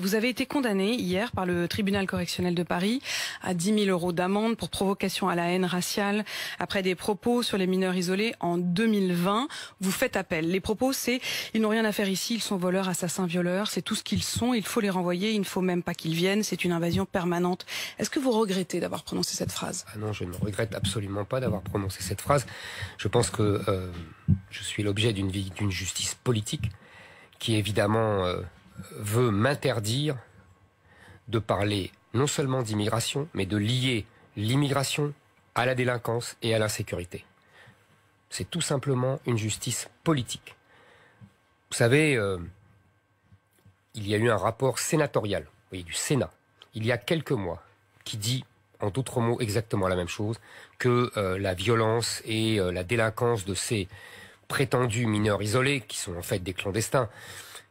Vous avez été condamné hier par le tribunal correctionnel de Paris à 10 000 € d'amende pour provocation à la haine raciale après des propos sur les mineurs isolés en 2020. Vous faites appel. Les propos, c'est « ils n'ont rien à faire ici, ils sont voleurs, assassins, violeurs, c'est tout ce qu'ils sont, il faut les renvoyer, il ne faut même pas qu'ils viennent, c'est une invasion permanente ». Est-ce que vous regrettez d'avoir prononcé cette phrase? Ah non, je ne regrette absolument pas d'avoir prononcé cette phrase. Je pense que je suis l'objet d'une justice politique qui évidemment veut m'interdire de parler non seulement d'immigration, mais de lier l'immigration à la délinquance et à l'insécurité. C'est tout simplement une justice politique. Vous savez, il y a eu un rapport sénatorial, vous voyez, du Sénat, il y a quelques mois, qui dit, en d'autres mots, exactement la même chose, que la violence et la délinquance de ces prétendus mineurs isolés, qui sont en fait des clandestins,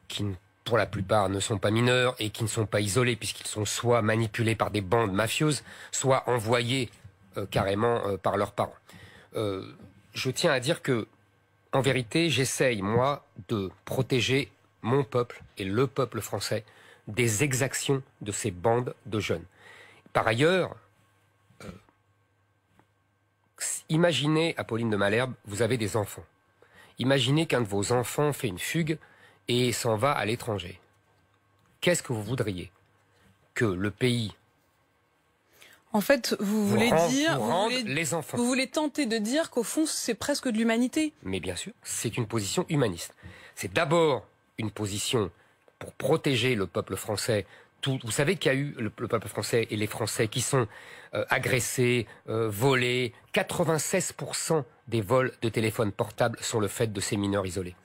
qui pour la plupart ne sont pas mineurs et qui ne sont pas isolés puisqu'ils sont soit manipulés par des bandes mafieuses, soit envoyés carrément par leurs parents. Je tiens à dire que, en vérité, j'essaye, moi, de protéger mon peuple et le peuple français des exactions de ces bandes de jeunes. Par ailleurs, imaginez, Apolline de Malherbe, vous avez des enfants. Imaginez qu'un de vos enfants fait une fugue et s'en va à l'étranger. Qu'est-ce que vous voudriez? Que le pays... En fait, vous voulez les enfants. Vous voulez tenter de dire qu'au fond, c'est presque de l'humanité. Mais bien sûr, c'est une position humaniste. C'est d'abord une position pour protéger le peuple français. Vous savez qu'il y a eu le peuple français et les Français qui sont agressés, volés. 96% des vols de téléphones portables sont le fait de ces mineurs isolés.